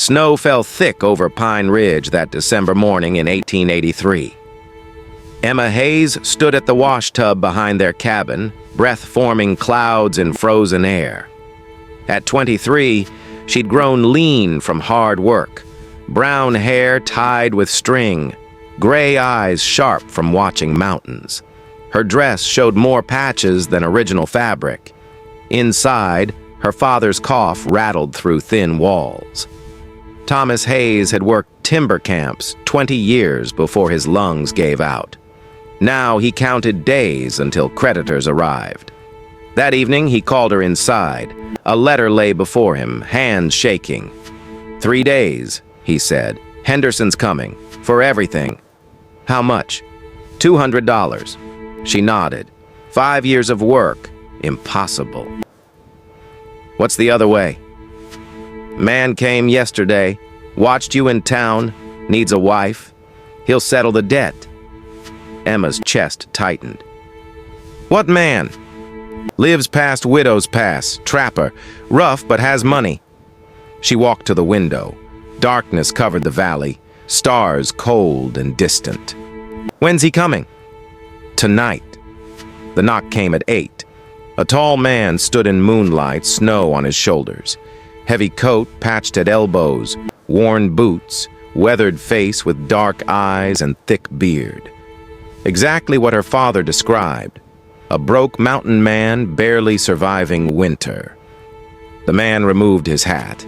Snow fell thick over Pine Ridge that December morning in 1883. Emma Hayes stood at the wash tub behind their cabin, breath forming clouds in frozen air. At 23, she'd grown lean from hard work, brown hair tied with string, gray eyes sharp from watching mountains. Her dress showed more patches than original fabric. Inside, her father's cough rattled through thin walls. Thomas Hayes had worked timber camps 20 years before his lungs gave out. Now he counted days until creditors arrived. That evening, he called her inside. A letter lay before him, hands shaking. 3 days, he said. Henderson's coming. For everything. How much? $200. She nodded. 5 years of work. Impossible. What's the other way? Man came yesterday, watched you in town, needs a wife. He'll settle the debt. Emma's chest tightened. What man? Lives past Widow's Pass, trapper, rough but has money. She walked to the window. Darkness covered the valley, stars cold and distant. When's he coming? Tonight. The knock came at 8. A tall man stood in moonlight, snow on his shoulders. Heavy coat patched at elbows, worn boots, weathered face with dark eyes and thick beard. Exactly what her father described. A broke mountain man barely surviving winter. The man removed his hat.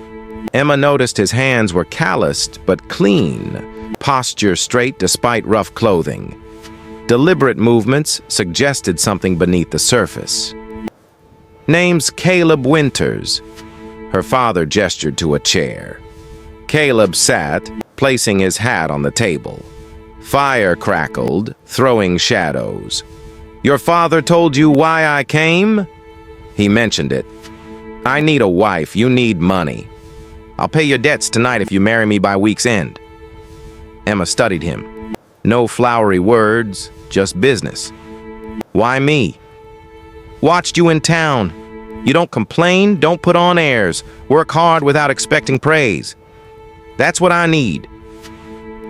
Emma noticed his hands were calloused but clean, posture straight despite rough clothing. Deliberate movements suggested something beneath the surface. Name's Caleb Winters. Her father gestured to a chair. Caleb sat, placing his hat on the table. Fire crackled, throwing shadows. Your father told you why I came? He mentioned it. I need a wife, you need money. I'll pay your debts tonight if you marry me by week's end. Emma studied him. No flowery words, just business. Why me? Watched you in town. You don't complain, don't put on airs. Work hard without expecting praise. That's what I need.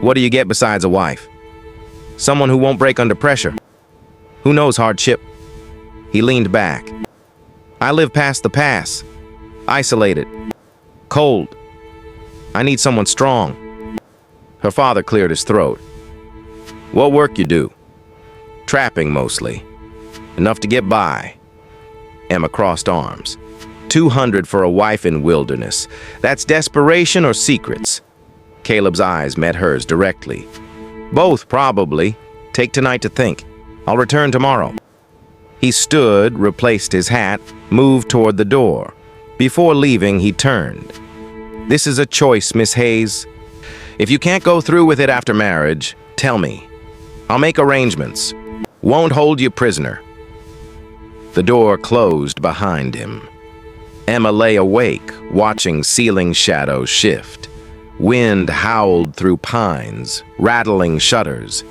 What do you get besides a wife? Someone who won't break under pressure. Who knows hardship? He leaned back. I live past the pass. Isolated. Cold. I need someone strong. Her father cleared his throat. What work you do? Trapping mostly. Enough to get by. Emma crossed arms. 200 for a wife in wilderness. That's desperation or secrets? Caleb's eyes met hers directly. Both, probably. Take tonight to think. I'll return tomorrow. He stood, replaced his hat, moved toward the door. Before leaving, he turned. This is a choice, Miss Hayes. If you can't go through with it after marriage, tell me. I'll make arrangements. Won't hold you prisoner. The door closed behind him. Emma lay awake, watching ceiling shadows shift. Wind howled through pines, rattling shutters.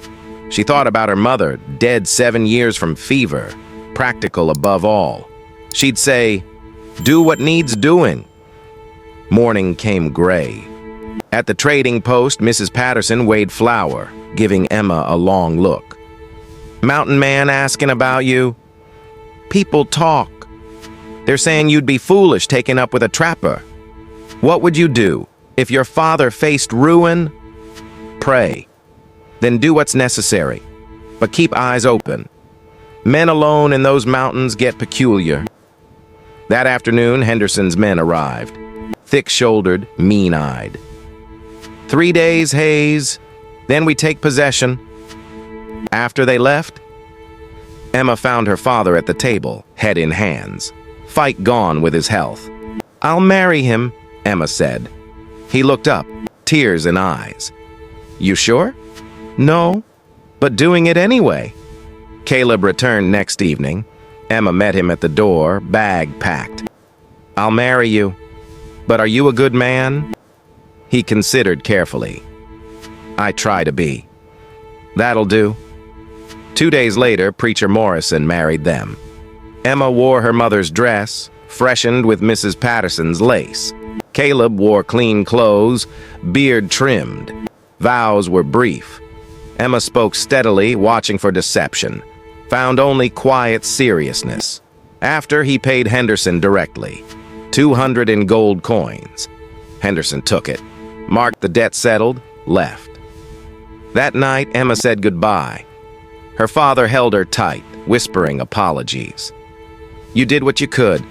She thought about her mother, dead 7 years from fever, practical above all. She'd say, do what needs doing. Morning came gray. At the trading post, Mrs. Patterson weighed flour, giving Emma a long look. Mountain man asking about you? People talk. They're saying you'd be foolish taking up with a trapper. What would you do if your father faced ruin? Pray. Then do what's necessary, but keep eyes open. Men alone in those mountains get peculiar. That afternoon, Henderson's men arrived, thick-shouldered, mean-eyed. 3 days, Hayes, then we take possession. After they left, Emma found her father at the table, head in hands. Fight gone with his health. I'll marry him, Emma said. He looked up, tears in eyes. You sure? No, but doing it anyway. Caleb returned next evening. Emma met him at the door, bag packed. I'll marry you, but are you a good man? He considered carefully. I try to be. That'll do. 2 days later, Preacher Morrison married them. Emma wore her mother's dress, freshened with Mrs. Patterson's lace. Caleb wore clean clothes, beard trimmed. Vows were brief. Emma spoke steadily, watching for deception. Found only quiet seriousness. After, he paid Henderson directly. 200 in gold coins. Henderson took it, marked the debt settled, left. That night, Emma said goodbye. Her father held her tight, whispering apologies. "You did what you could.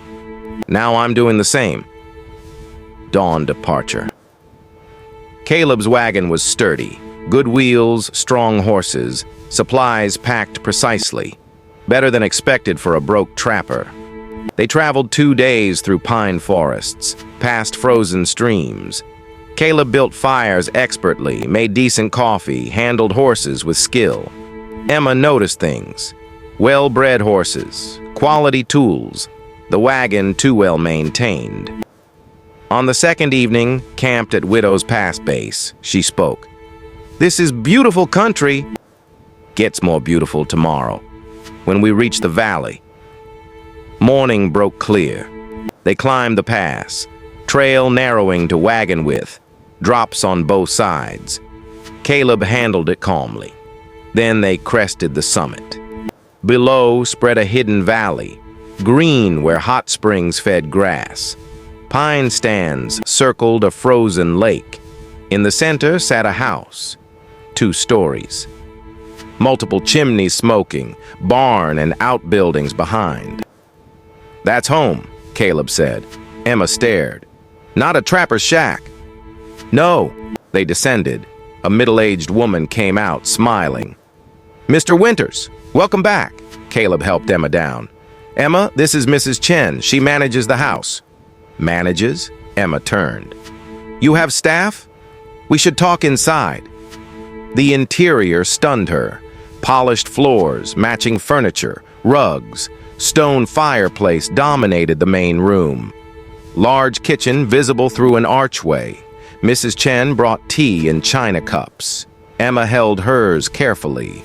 Now I'm doing the same." Dawn departure. Caleb's wagon was sturdy. Good wheels, strong horses, supplies packed precisely. Better than expected for a broke trapper. They traveled 2 days through pine forests, past frozen streams. Caleb built fires expertly, made decent coffee, handled horses with skill. Emma noticed things. Well-bred horses, quality tools, the wagon too well maintained. On the second evening, camped at Widow's Pass Base, she spoke. "This is beautiful country." "Gets more beautiful tomorrow, when we reach the valley." Morning broke clear. They climbed the pass, trail narrowing to wagon width, drops on both sides. Caleb handled it calmly. Then they crested the summit. Below spread a hidden valley, green where hot springs fed grass. Pine stands circled a frozen lake. In the center sat a house, 2 stories. Multiple chimneys smoking, barn and outbuildings behind. "That's home," Caleb said. Emma stared. "Not a trapper's shack." "No." They descended. A middle-aged woman came out, smiling. "Mr. Winters, welcome back." Caleb helped Emma down. "Emma, this is Mrs. Chen. She manages the house." "Manages?" Emma turned. "You have staff? We should talk inside." The interior stunned her. Polished floors, matching furniture, rugs, stone fireplace dominated the main room. Large kitchen visible through an archway. Mrs. Chen brought tea in china cups. Emma held hers carefully.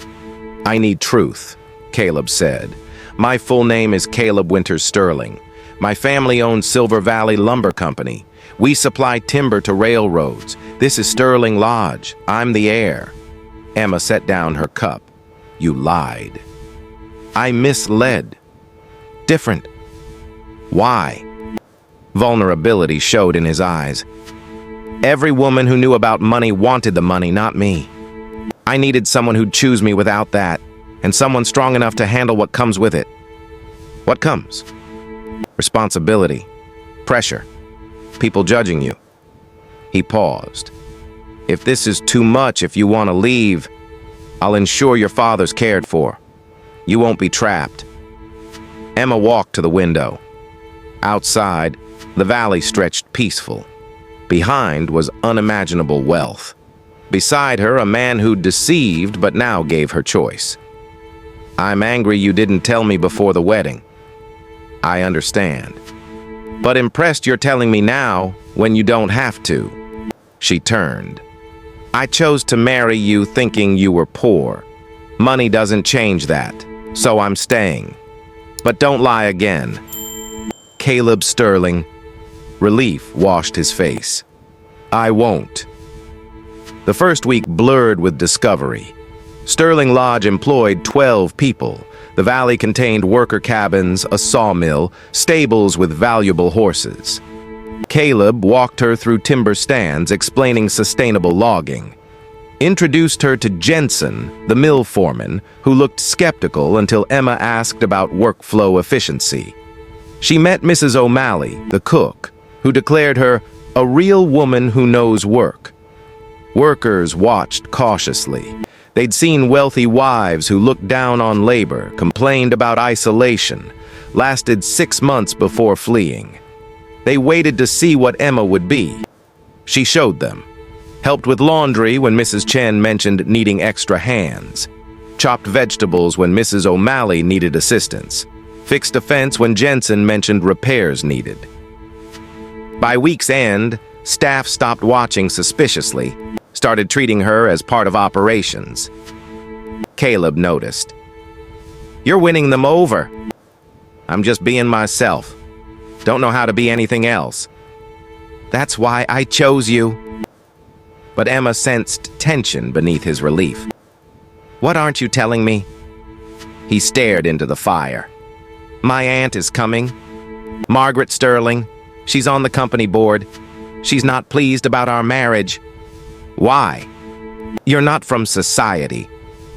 "I need truth," Caleb said. "My full name is Caleb Winters Sterling. My family owns Silver Valley Lumber Company. We supply timber to railroads. This is Sterling Lodge. I'm the heir." Emma set down her cup. "You lied." "I misled." "Different." "Why?" Vulnerability showed in his eyes. "Every woman who knew about money wanted the money, not me. I needed someone who'd choose me without that, and someone strong enough to handle what comes with it." "What comes?" "Responsibility, pressure, people judging you." He paused. "If this is too much, if you want to leave, I'll ensure your father's cared for. You won't be trapped." Emma walked to the window. Outside, the valley stretched peaceful. Behind was unimaginable wealth. Beside her, a man who'd deceived but now gave her choice. "I'm angry you didn't tell me before the wedding." "I understand. But impressed you're telling me now when you don't have to." She turned. "I chose to marry you thinking you were poor. Money doesn't change that, so I'm staying. But don't lie again." Caleb Sterling. Relief washed his face. "I won't." The first week blurred with discovery. Sterling Lodge employed 12 people. The valley contained worker cabins, a sawmill, stables with valuable horses. Caleb walked her through timber stands explaining sustainable logging. Introduced her to Jensen, the mill foreman, who looked skeptical until Emma asked about workflow efficiency. She met Mrs. O'Malley, the cook, who declared her a real woman who knows work. Workers watched cautiously. They'd seen wealthy wives who looked down on labor, complained about isolation, lasted 6 months before fleeing. They waited to see what Emma would be. She showed them. Helped with laundry when Mrs. Chen mentioned needing extra hands. Chopped vegetables when Mrs. O'Malley needed assistance. Fixed a fence when Jensen mentioned repairs needed. By week's end, staff stopped watching suspiciously, started treating her as part of operations. Caleb noticed. "You're winning them over." "I'm just being myself. Don't know how to be anything else." That's why I chose you." But Emma sensed tension beneath his relief. "What aren't you telling me?" He stared into the fire. "My aunt is coming. Margaret Sterling. She's on the company board. She's not pleased about our marriage." "Why?" "You're not from society.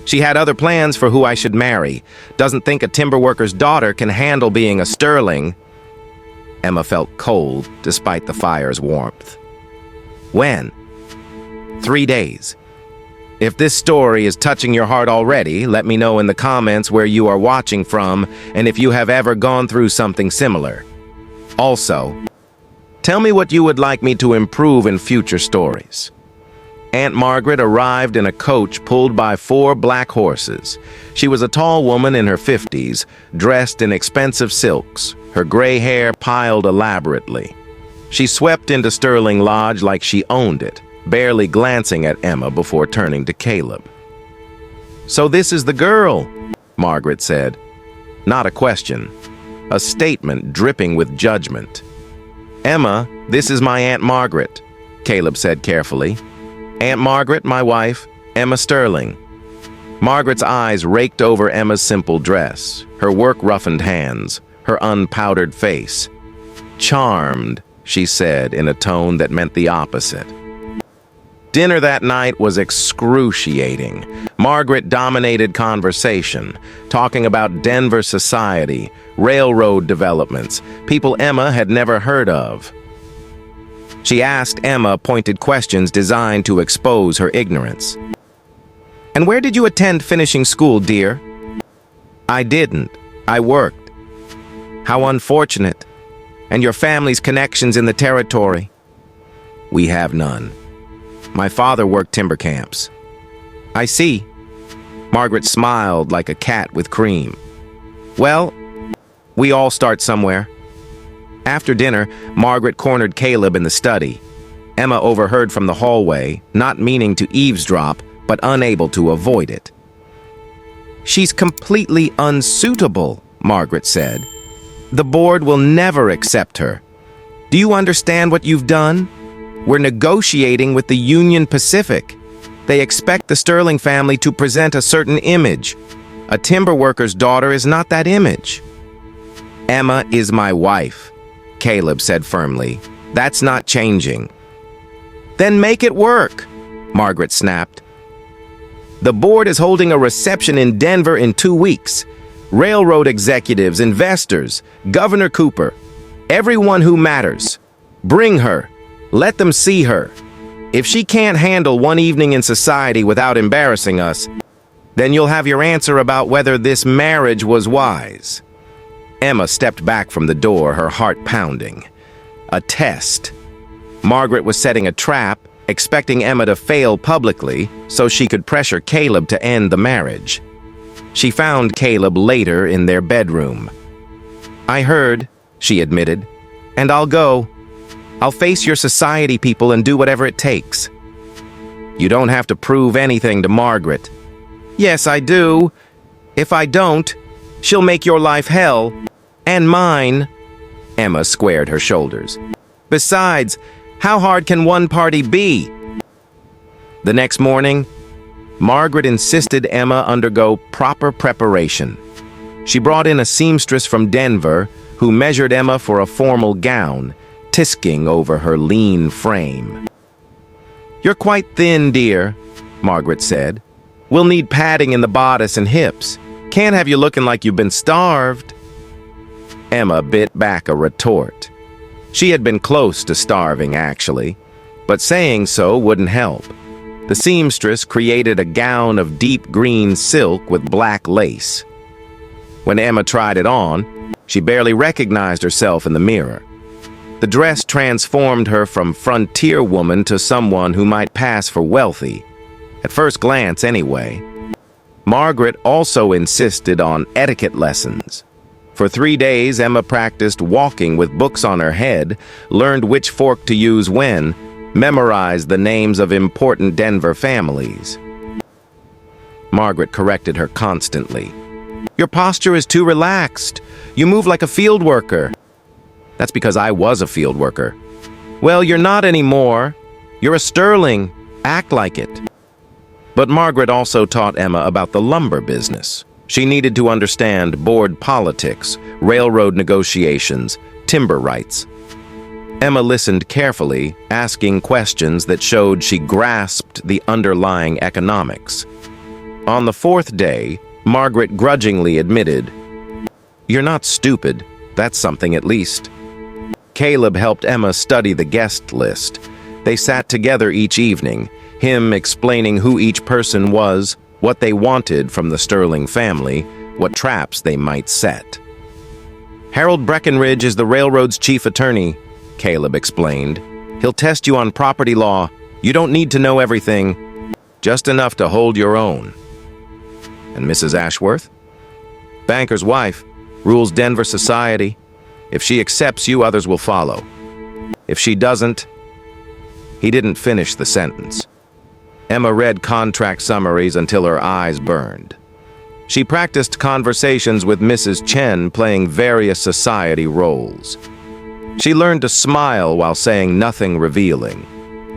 She had other plans for who I should marry. Doesn't think a timber worker's daughter can handle being a Sterling." Emma felt cold despite the fire's warmth. "When?" "3 days. If this story is touching your heart already, let me know in the comments where you are watching from and if you have ever gone through something similar. Also, tell me what you would like me to improve in future stories." Aunt Margaret arrived in a coach pulled by 4 black horses. She was a tall woman in her 50s, dressed in expensive silks, her gray hair piled elaborately. She swept into Sterling Lodge like she owned it, barely glancing at Emma before turning to Caleb. "So this is the girl," Margaret said. Not a question, a statement dripping with judgment. "Emma, this is my Aunt Margaret," Caleb said carefully. "Aunt Margaret, my wife, Emma Sterling." Margaret's eyes raked over Emma's simple dress, her work-roughened hands, her unpowdered face. "Charmed," she said in a tone that meant the opposite. Dinner that night was excruciating. Margaret dominated conversation, talking about Denver society, railroad developments, people Emma had never heard of. She asked Emma pointed questions designed to expose her ignorance. "And where did you attend finishing school, dear?" "I didn't. I worked." "How unfortunate. And your family's connections in the territory?" "We have none. My father worked timber camps." "I see." Margaret smiled like a cat with cream. "Well, we all start somewhere." After dinner, Margaret cornered Caleb in the study. Emma overheard from the hallway, not meaning to eavesdrop, but unable to avoid it. "She's completely unsuitable," Margaret said. "The board will never accept her. Do you understand what you've done? We're negotiating with the Union Pacific. They expect the Sterling family to present a certain image. A timber worker's daughter is not that image." "Emma is my wife," Caleb said firmly. "That's not changing." "Then make it work," Margaret snapped. "The board is holding a reception in Denver in 2 weeks. Railroad executives, investors, Governor Cooper, everyone who matters. Bring her. Let them see her. If she can't handle one evening in society without embarrassing us, then you'll have your answer about whether this marriage was wise." Emma stepped back from the door, her heart pounding. A test. Margaret was setting a trap, expecting Emma to fail publicly so she could pressure Caleb to end the marriage. She found Caleb later in their bedroom. "I heard," she admitted, "and I'll go. I'll face your society people and do whatever it takes." "You don't have to prove anything to Margaret." "Yes, I do. If I don't, she'll make your life hell. And mine." Emma squared her shoulders. "Besides, how hard can one party be?" The next morning, Margaret insisted Emma undergo proper preparation. She brought in a seamstress from Denver who measured Emma for a formal gown, tisking over her lean frame. "You're quite thin, dear," Margaret said. "We'll need padding in the bodice and hips. Can't have you looking like you've been starved." Emma bit back a retort. She had been close to starving, actually, but saying so wouldn't help. The seamstress created a gown of deep green silk with black lace. When Emma tried it on, she barely recognized herself in the mirror. The dress transformed her from frontier woman to someone who might pass for wealthy, at first glance anyway. Margaret also insisted on etiquette lessons. For 3 days, Emma practiced walking with books on her head, learned which fork to use when, memorized the names of important Denver families. Margaret corrected her constantly. "Your posture is too relaxed. You move like a field worker." "That's because I was a field worker." Well, you're not anymore. You're a sterling. Act like it. But Margaret also taught Emma about the lumber business. She needed to understand board politics, railroad negotiations, timber rights. Emma listened carefully, asking questions that showed she grasped the underlying economics. On the fourth day, Margaret grudgingly admitted, "You're not stupid. That's something at least." Caleb helped Emma study the guest list. They sat together each evening, him explaining who each person was, what they wanted from the Sterling family, what traps they might set. "Harold Breckenridge is the railroad's chief attorney," Caleb explained. "He'll test you on property law. You don't need to know everything, just enough to hold your own." "And Mrs. Ashworth?" "Banker's wife, rules Denver society. If she accepts you, others will follow. If she doesn't..." He didn't finish the sentence. Emma read contract summaries until her eyes burned. She practiced conversations with Mrs. Chen, playing various society roles. She learned to smile while saying nothing revealing,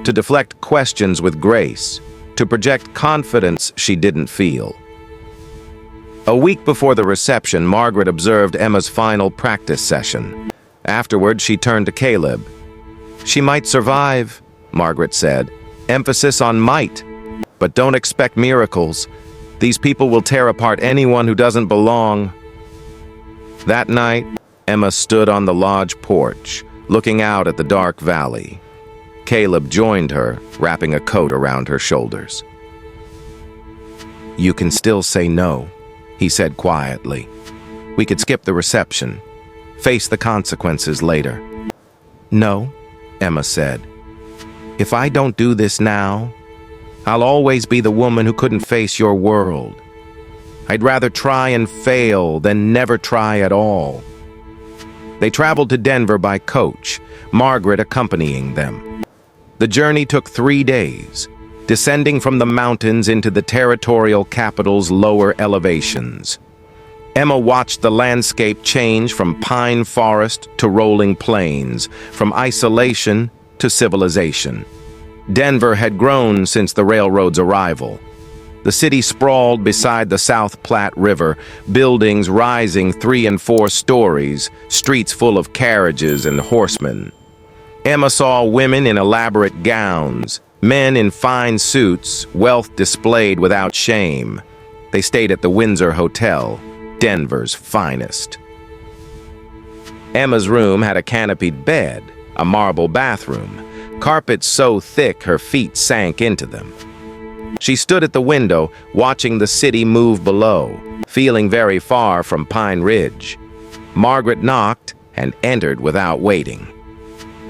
to deflect questions with grace, to project confidence she didn't feel. A week before the reception, Margaret observed Emma's final practice session. Afterward, she turned to Caleb. "She might survive," Margaret said. "Emphasis on might. But don't expect miracles. These people will tear apart anyone who doesn't belong." That night, Emma stood on the lodge porch, looking out at the dark valley. Caleb joined her, wrapping a coat around her shoulders. "You can still say no," he said quietly. "We could skip the reception, face the consequences later." "No," Emma said. "If I don't do this now, I'll always be the woman who couldn't face your world. I'd rather try and fail than never try at all." They traveled to Denver by coach, Margaret accompanying them. The journey took 3 days, descending from the mountains into the territorial capital's lower elevations. Emma watched the landscape change from pine forest to rolling plains, from isolation to civilization. Denver had grown since the railroad's arrival. The city sprawled beside the South Platte River, buildings rising 3 and 4 stories, streets full of carriages and horsemen. Emma saw women in elaborate gowns, men in fine suits, wealth displayed without shame. They stayed at the Windsor Hotel, Denver's finest. Emma's room had a canopied bed, a marble bathroom, carpets so thick her feet sank into them. She stood at the window, watching the city move below, feeling very far from Pine Ridge. Margaret knocked and entered without waiting.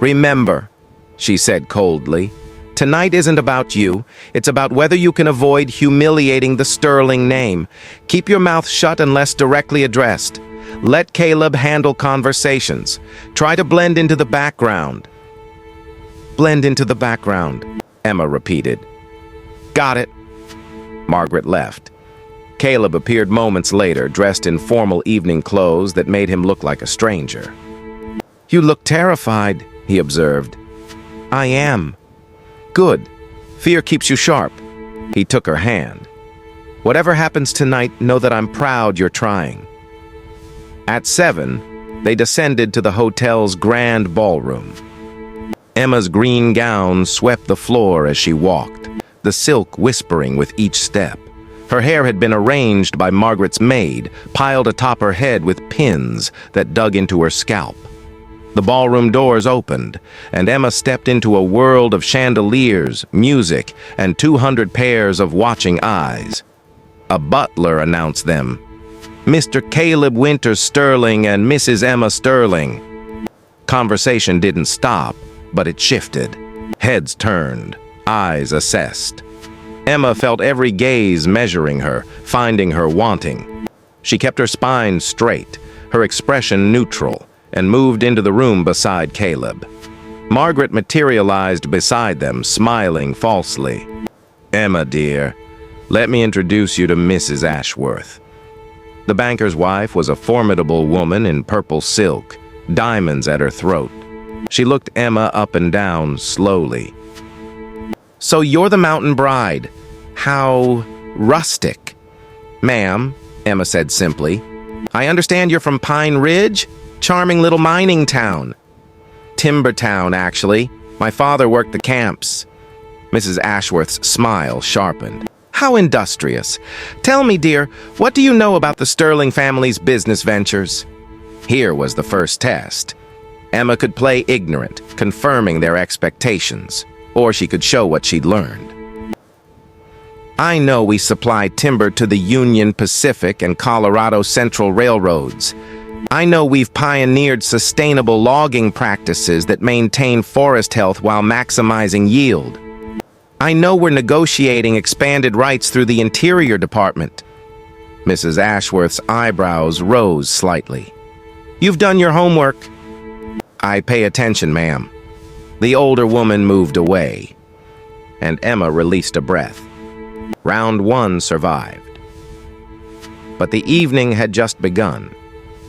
"Remember," she said coldly, "tonight isn't about you. It's about whether you can avoid humiliating the Sterling name. Keep your mouth shut unless directly addressed. Let Caleb handle conversations. Try to blend into the background." "Blend into the background," Emma repeated. "Got it." Margaret left. Caleb appeared moments later, dressed in formal evening clothes that made him look like a stranger. "You look terrified," he observed. "I am." "Good. Fear keeps you sharp." He took her hand. "Whatever happens tonight, know that I'm proud you're trying." At 7, they descended to the hotel's grand ballroom. Emma's green gown swept the floor as she walked, the silk whispering with each step. Her hair had been arranged by Margaret's maid, piled atop her head with pins that dug into her scalp. The ballroom doors opened, and Emma stepped into a world of chandeliers, music, and 200 pairs of watching eyes. A butler announced them. "Mr. Caleb Winter Sterling and Mrs. Emma Sterling." Conversation didn't stop, but it shifted. Heads turned, eyes assessed. Emma felt every gaze measuring her, finding her wanting. She kept her spine straight, her expression neutral, and moved into the room beside Caleb. Margaret materialized beside them, smiling falsely. "Emma, dear, let me introduce you to Mrs. Ashworth." The banker's wife was a formidable woman in purple silk, diamonds at her throat. She looked Emma up and down slowly. "So you're the mountain bride. How rustic." "Ma'am," Emma said simply, "I understand you're from Pine Ridge? Charming little mining town." "Timber town, actually. My father worked the camps." Mrs. Ashworth's smile sharpened. "How industrious. Tell me, dear, what do you know about the Sterling family's business ventures?" Here was the first test. Emma could play ignorant, confirming their expectations, or she could show what she'd learned. "I know we supply timber to the Union Pacific and Colorado Central Railroads. I know we've pioneered sustainable logging practices that maintain forest health while maximizing yield. I know we're negotiating expanded rights through the Interior Department." Mrs. Ashworth's eyebrows rose slightly. "You've done your homework." "I pay attention, ma'am." The older woman moved away, and Emma released a breath. Round 1 survived. But the evening had just begun.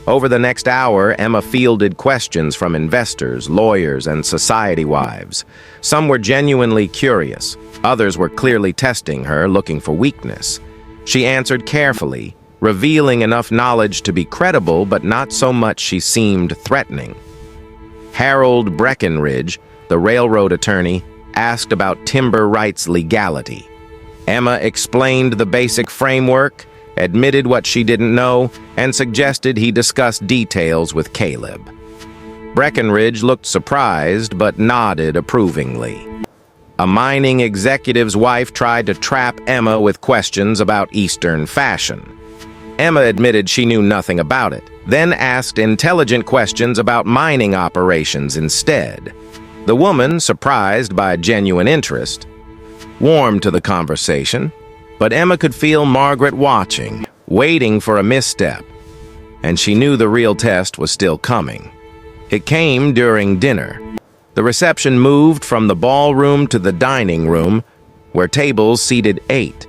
Over the next hour, Emma fielded questions from investors, lawyers, and society wives. Some were genuinely curious. Others were clearly testing her, looking for weakness. She answered carefully, revealing enough knowledge to be credible, but not so much she seemed threatening. Harold Breckenridge, the railroad attorney, asked about timber rights legality. Emma explained the basic framework, admitted what she didn't know, and suggested he discuss details with Caleb. Breckenridge looked surprised but nodded approvingly. A mining executive's wife tried to trap Emma with questions about Eastern fashion. Emma admitted she knew nothing about it, then asked intelligent questions about mining operations instead. The woman, surprised by genuine interest, warmed to the conversation, but Emma could feel Margaret watching, waiting for a misstep, and she knew the real test was still coming. It came during dinner. The reception moved from the ballroom to the dining room, where tables seated 8.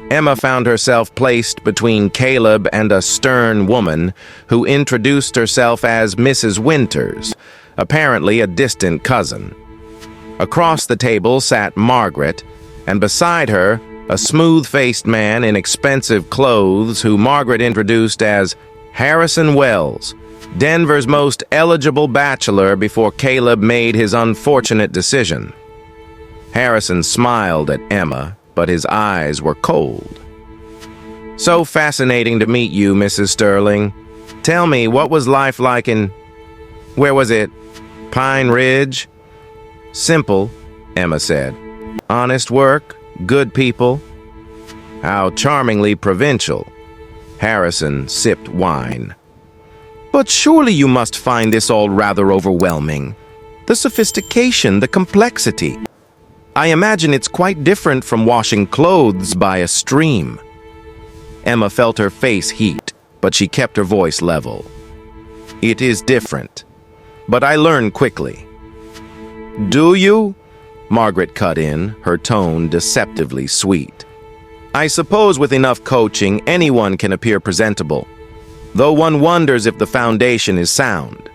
Emma found herself placed between Caleb and a stern woman who introduced herself as Mrs. Winters, apparently a distant cousin. Across the table sat Margaret, and beside her, a smooth-faced man in expensive clothes who Margaret introduced as Harrison Wells, Denver's most eligible bachelor before Caleb made his unfortunate decision. Harrison smiled at Emma, but his eyes were cold. "So fascinating to meet you, Mrs. Sterling. Tell me, what was life like in... where was it? Pine Ridge?" "Simple," Emma said. "Honest work, good people." "How charmingly provincial." Harrison sipped wine. "But surely you must find this all rather overwhelming. The sophistication, the complexity. I imagine it's quite different from washing clothes by a stream." Emma felt her face heat, but she kept her voice level. "It is different, but I learn quickly." "Do you?" Margaret cut in, her tone deceptively sweet. "I suppose with enough coaching, anyone can appear presentable, though one wonders if the foundation is sound."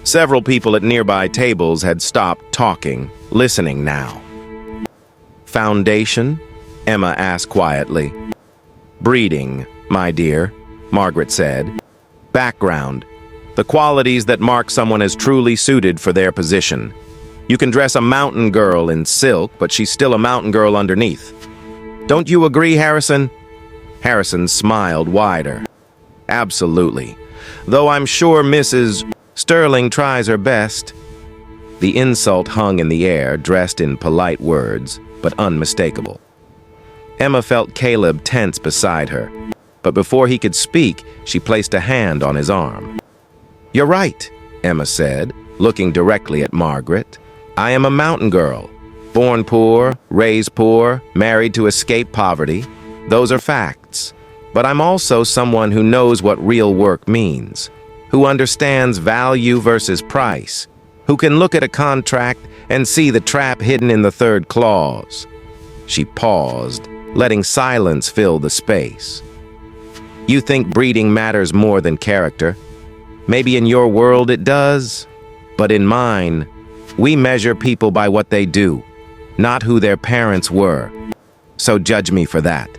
Several people at nearby tables had stopped talking, listening now. "Foundation?" Emma asked quietly. "Breeding, my dear," Margaret said. "Background, the qualities that mark someone as truly suited for their position. You can dress a mountain girl in silk, but she's still a mountain girl underneath. Don't you agree, Harrison?" Harrison smiled wider. "Absolutely. Though I'm sure Mrs. Sterling tries her best." The insult hung in the air, dressed in polite words, but unmistakable. Emma felt Caleb tense beside her, but before he could speak, she placed a hand on his arm. "You're right," Emma said, looking directly at Margaret. "I am a mountain girl. Born poor, raised poor, married to escape poverty. Those are facts. But I'm also someone who knows what real work means, who understands value versus price, who can look at a contract and see the trap hidden in the third clause." She paused, letting silence fill the space. "You think breeding matters more than character? Maybe in your world it does?" But in mine, we measure people by what they do, not who their parents were. So judge me for that.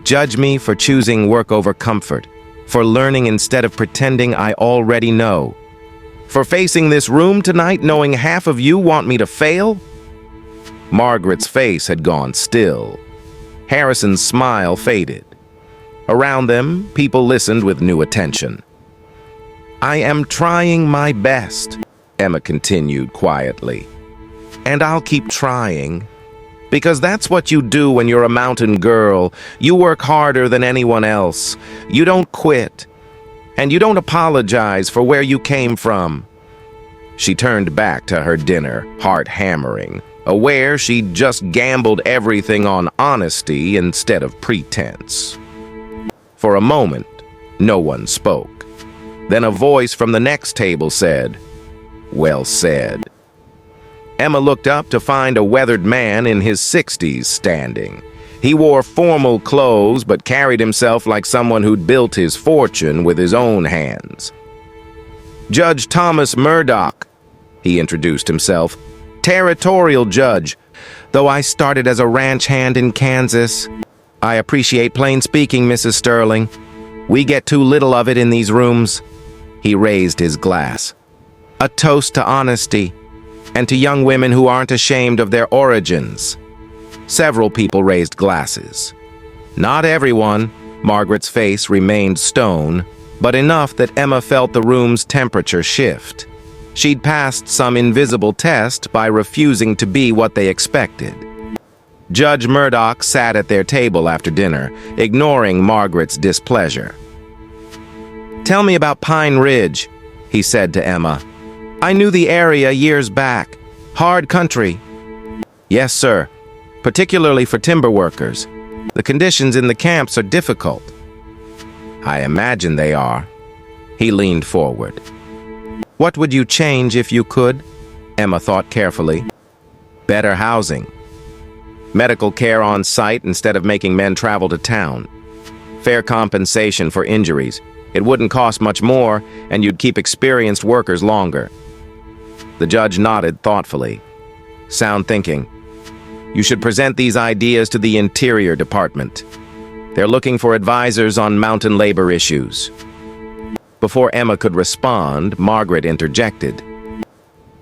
Judge me for choosing work over comfort, for learning instead of pretending I already know, for facing this room tonight knowing half of you want me to fail. Margaret's face had gone still. Harrison's smile faded. Around them, people listened with new attention. I am trying my best, Emma continued quietly. And I'll keep trying. Because that's what you do when you're a mountain girl. You work harder than anyone else. You don't quit. And you don't apologize for where you came from. She turned back to her dinner, heart hammering, aware she'd just gambled everything on honesty instead of pretense. For a moment, no one spoke. Then a voice from the next table said, "Well said." Emma looked up to find a weathered man in his 60s standing. He wore formal clothes but carried himself like someone who'd built his fortune with his own hands. Judge Thomas Murdoch, he introduced himself. Territorial judge, though I started as a ranch hand in Kansas. I appreciate plain speaking, Mrs. Sterling. We get too little of it in these rooms. He raised his glass. A toast to honesty, and to young women who aren't ashamed of their origins. Several people raised glasses. Not everyone. Margaret's face remained stone, but enough that Emma felt the room's temperature shift. She'd passed some invisible test by refusing to be what they expected. Judge Murdoch sat at their table after dinner, ignoring Margaret's displeasure. Tell me about Pine Ridge, he said to Emma. I knew the area years back. Hard country. Yes, sir. Particularly for timber workers. The conditions in the camps are difficult. I imagine they are. He leaned forward. What would you change if you could? Emma thought carefully. Better housing. Medical care on site instead of making men travel to town. Fair compensation for injuries. It wouldn't cost much more, and you'd keep experienced workers longer. The judge nodded thoughtfully. Sound thinking. You should present these ideas to the Interior Department. They're looking for advisors on mountain labor issues. Before Emma could respond, Margaret interjected.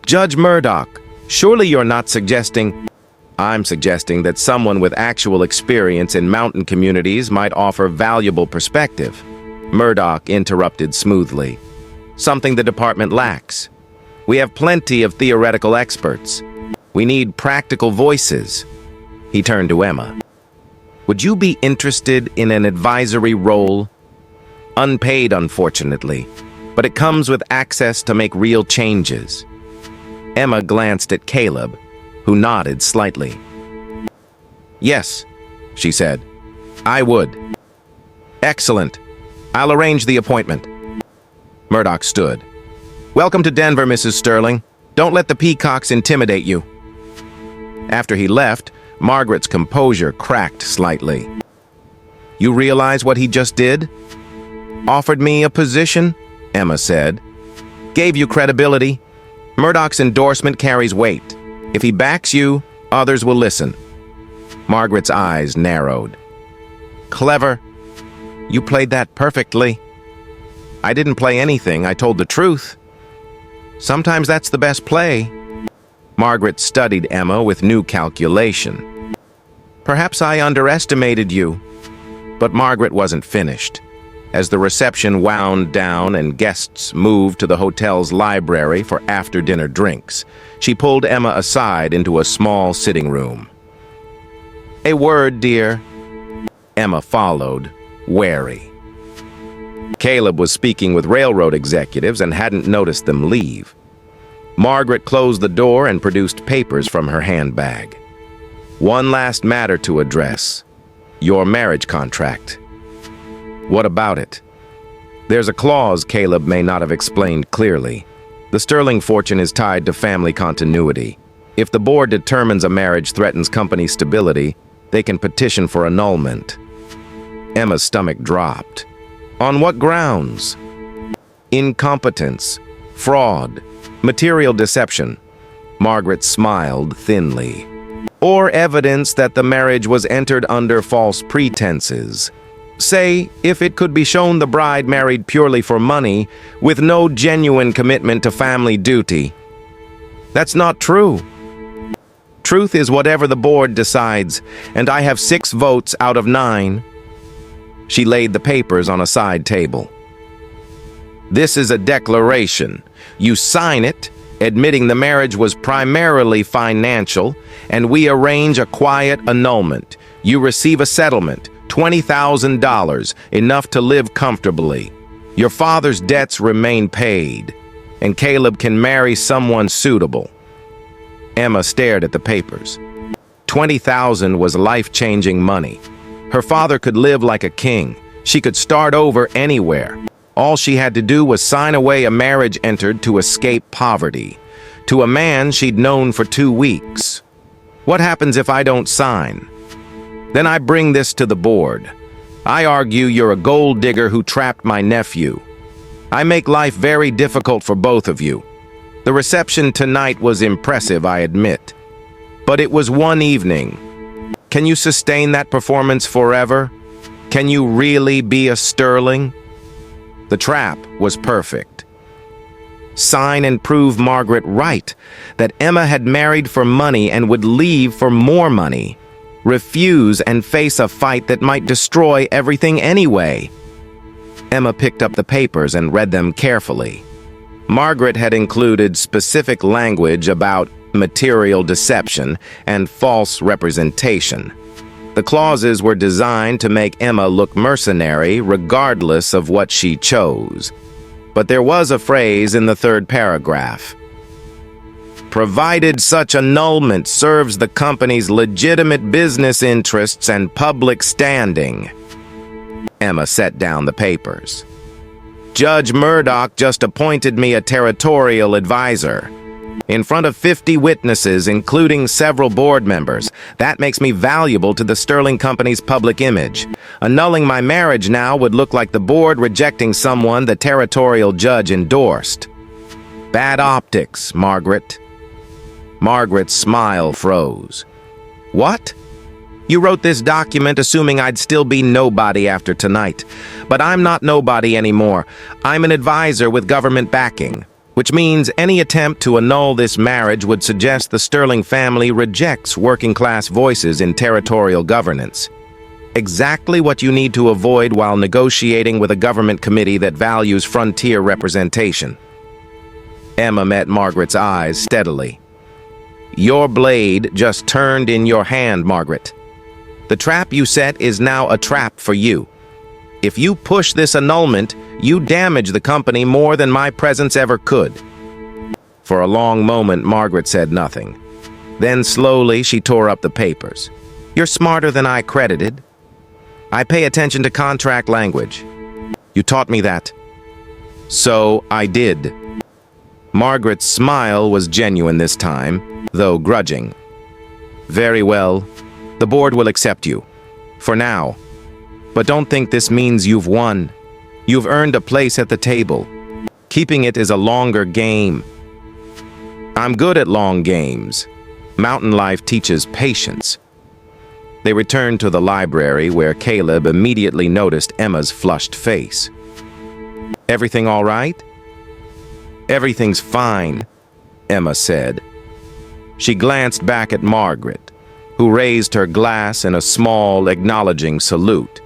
Judge Murdoch, surely you're not suggesting... I'm suggesting that someone with actual experience in mountain communities might offer valuable perspective. Murdoch interrupted smoothly. Something the department lacks. We have plenty of theoretical experts. We need practical voices. He turned to Emma. Would you be interested in an advisory role? Unpaid, unfortunately, but it comes with access to make real changes. Emma glanced at Caleb, who nodded slightly. Yes, she said. I would. Excellent. I'll arrange the appointment. Murdoch stood. Welcome to Denver, Mrs. Sterling. Don't let the peacocks intimidate you. After he left, Margaret's composure cracked slightly. You realize what he just did? Offered me a position, Emma said. Gave you credibility. Murdoch's endorsement carries weight. If he backs you, others will listen. Margaret's eyes narrowed. Clever. You played that perfectly. I didn't play anything, I told the truth. Sometimes that's the best play. Margaret studied Emma with new calculation. Perhaps I underestimated you. But Margaret wasn't finished. As the reception wound down and guests moved to the hotel's library for after-dinner drinks, she pulled Emma aside into a small sitting room. A word, dear. Emma followed, wary. Caleb was speaking with railroad executives and hadn't noticed them leave. Margaret closed the door and produced papers from her handbag. One last matter to address. Your marriage contract. What about it? There's a clause Caleb may not have explained clearly. The Sterling fortune is tied to family continuity. If the board determines a marriage threatens company stability, they can petition for annulment. Emma's stomach dropped. On what grounds? Incompetence, fraud, Material deception. Margaret smiled thinly. Or evidence that the marriage was entered under false pretenses. Say, if it could be shown the bride married purely for money, with no genuine commitment to family duty. That's not true. Truth is whatever the board decides, and I have 6 votes out of 9. She laid the papers on a side table. This is a declaration. You sign it, admitting the marriage was primarily financial, and we arrange a quiet annulment. You receive a settlement, $20,000, enough to live comfortably. Your father's debts remain paid, and Caleb can marry someone suitable. Emma stared at the papers. $20,000 was life-changing money. Her father could live like a king. She could start over anywhere. All she had to do was sign away a marriage entered to escape poverty, to a man she'd known for 2 weeks. What happens if I don't sign? Then I bring this to the board. I argue you're a gold digger who trapped my nephew. I make life very difficult for both of you. The reception tonight was impressive, I admit. But it was one evening. Can you sustain that performance forever? Can you really be a sterling? The trap was perfect. Sign and prove Margaret right, that Emma had married for money and would leave for more money. Refuse and face a fight that might destroy everything anyway. Emma picked up the papers and read them carefully. Margaret had included specific language about material deception and false representation. The clauses were designed to make Emma look mercenary regardless of what she chose. But there was a phrase in the 3rd paragraph. Provided such annulment serves the company's legitimate business interests and public standing. Emma set down the papers. Judge Murdoch just appointed me a territorial advisor. In front of 50 witnesses, including several board members. That makes me valuable to the Sterling Company's public image. Annulling my marriage now would look like the board rejecting someone the territorial judge endorsed. Bad optics, Margaret. Margaret's smile froze. What? You wrote this document assuming I'd still be nobody after tonight. But I'm not nobody anymore. I'm an advisor with government backing. Which means any attempt to annul this marriage would suggest the Sterling family rejects working-class voices in territorial governance. Exactly what you need to avoid while negotiating with a government committee that values frontier representation. Emma met Margaret's eyes steadily. Your blade just turned in your hand, Margaret. The trap you set is now a trap for you. If you push this annulment, you damage the company more than my presence ever could. For a long moment, Margaret said nothing. Then slowly, she tore up the papers. You're smarter than I credited. I pay attention to contract language. You taught me that. So I did. Margaret's smile was genuine this time, though grudging. Very well. The board will accept you. For now. But don't think this means you've won. You've earned a place at the table. Keeping it is a longer game. I'm good at long games. Mountain life teaches patience. They returned to the library where Caleb immediately noticed Emma's flushed face. Everything all right? Everything's fine, Emma said. She glanced back at Margaret, who raised her glass in a small, acknowledging salute.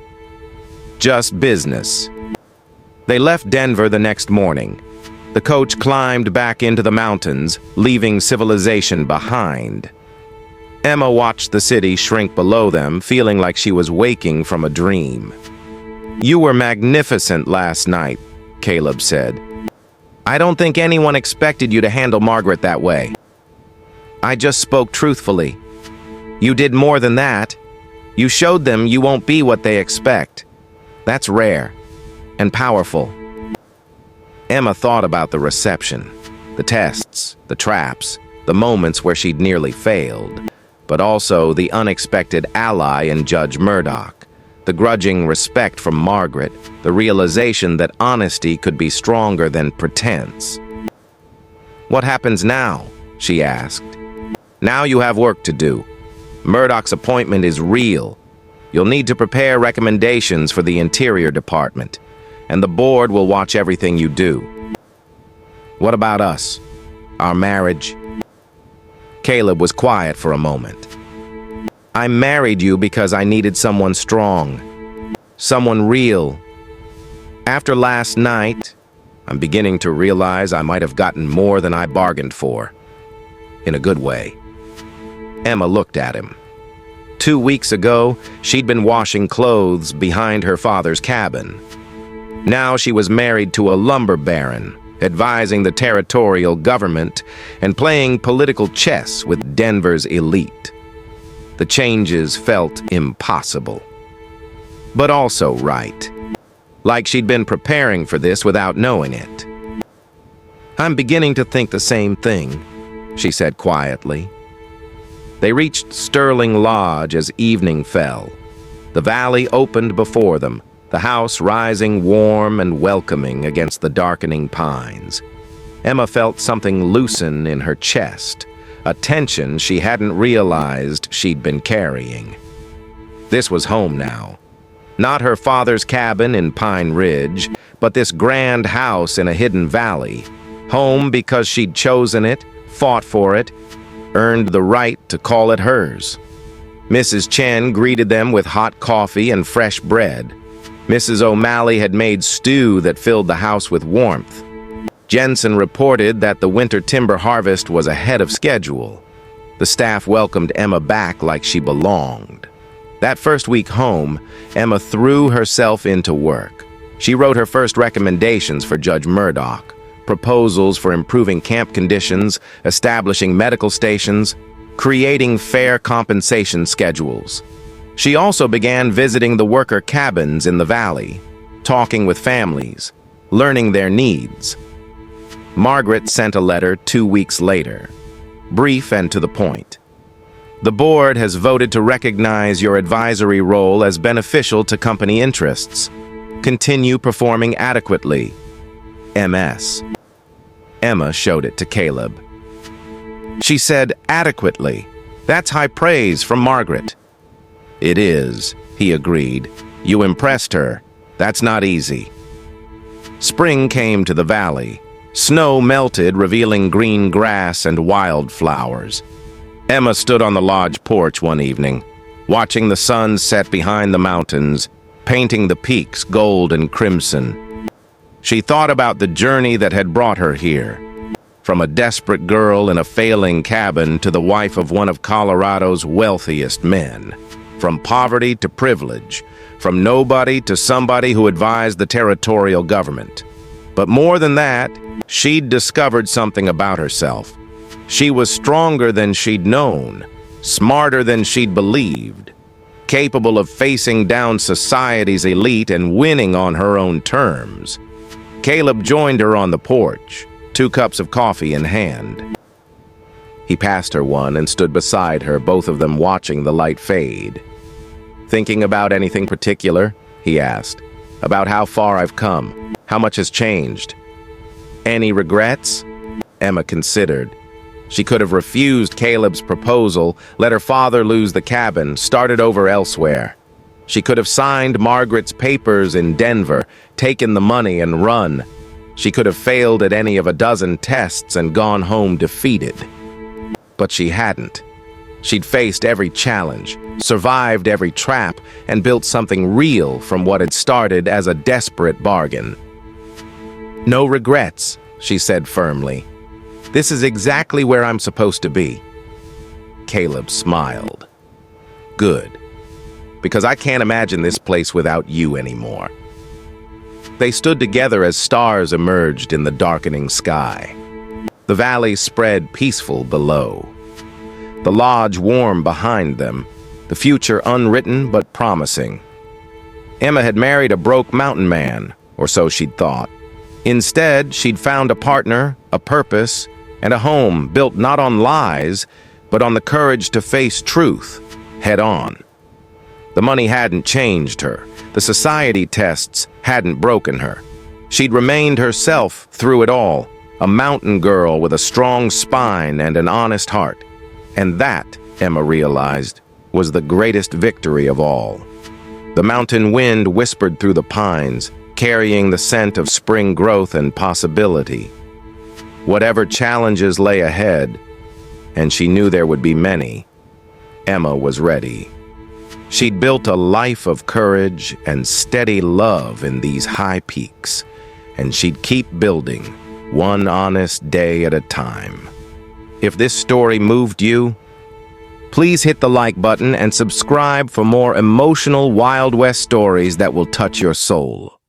Just business. They left Denver the next morning. The coach climbed back into the mountains, leaving civilization behind. Emma watched the city shrink below them, feeling like she was waking from a dream. You were magnificent last night, Caleb said. I don't think anyone expected you to handle Margaret that way. I just spoke truthfully. You did more than that. You showed them you won't be what they expect. That's rare and powerful. Emma thought about the reception, the tests, the traps, the moments where she'd nearly failed, but also the unexpected ally in Judge Murdoch, the grudging respect from Margaret, the realization that honesty could be stronger than pretense. "What happens now?" she asked. "Now you have work to do. Murdoch's appointment is real. You'll need to prepare recommendations for the Interior Department, and the board will watch everything you do." "What about us? Our marriage?" Caleb was quiet for a moment. "I married you because I needed someone strong, someone real. After last night, I'm beginning to realize I might have gotten more than I bargained for. In a good way." Emma looked at him. 2 weeks ago, she'd been washing clothes behind her father's cabin. Now she was married to a lumber baron, advising the territorial government and playing political chess with Denver's elite. The changes felt impossible, but also right. Like she'd been preparing for this without knowing it. "I'm beginning to think the same thing," she said quietly. They reached Sterling Lodge as evening fell. The valley opened before them, the house rising warm and welcoming against the darkening pines. Emma felt something loosen in her chest, a tension she hadn't realized she'd been carrying. This was home now. Not her father's cabin in Pine Ridge, but this grand house in a hidden valley. Home because she'd chosen it, fought for it, earned the right to call it hers. Mrs. Chen greeted them with hot coffee and fresh bread. Mrs. O'Malley had made stew that filled the house with warmth. Jensen reported that the winter timber harvest was ahead of schedule. The staff welcomed Emma back like she belonged. That first week home, Emma threw herself into work. She wrote her first recommendations for Judge Murdoch, proposals for improving camp conditions, establishing medical stations, creating fair compensation schedules. She also began visiting the worker cabins in the valley, talking with families, learning their needs. Margaret sent a letter 2 weeks later, brief and to the point. "The board has voted to recognize your advisory role as beneficial to company interests. Continue performing adequately. MS." Emma showed it to Caleb. She said, "Adequately. That's high praise from Margaret." "It is," he agreed. "You impressed her. That's not easy." Spring came to the valley. Snow melted, revealing green grass and wildflowers. Emma stood on the lodge porch one evening, watching the sun set behind the mountains, painting the peaks gold and crimson. She thought about the journey that had brought her here, from a desperate girl in a failing cabin to the wife of one of Colorado's wealthiest men, from poverty to privilege, from nobody to somebody who advised the territorial government. But more than that, she'd discovered something about herself. She was stronger than she'd known, smarter than she'd believed, capable of facing down society's elite and winning on her own terms. Caleb joined her on the porch, 2 cups of coffee in hand. He passed her one and stood beside her, both of them watching the light fade. "Thinking about anything particular?" he asked. "About how far I've come, how much has changed." "Any regrets?" Emma considered. She could have refused Caleb's proposal, let her father lose the cabin, started over elsewhere. She could have signed Margaret's papers in Denver, taken the money and run. She could have failed at any of a dozen tests and gone home defeated. But she hadn't. She'd faced every challenge, survived every trap, and built something real from what had started as a desperate bargain. "No regrets," she said firmly. "This is exactly where I'm supposed to be." Caleb smiled. "Good. Because I can't imagine this place without you anymore." They stood together as stars emerged in the darkening sky. The valley spread peaceful below. The lodge warm behind them, the future unwritten but promising. Emma had married a broke mountain man, or so she'd thought. Instead, she'd found a partner, a purpose, and a home built not on lies, but on the courage to face truth, head on. The money hadn't changed her. The society tests hadn't broken her. She'd remained herself through it all, A mountain girl with a strong spine and an honest heart. And that, Emma realized, was the greatest victory of all. The mountain wind whispered through the pines, carrying the scent of spring growth and possibility. Whatever challenges lay ahead, and she knew there would be many, Emma was ready. She'd built a life of courage and steady love in these high peaks, and she'd keep building, one honest day at a time. If this story moved you, please hit the like button and subscribe for more emotional Wild West stories that will touch your soul.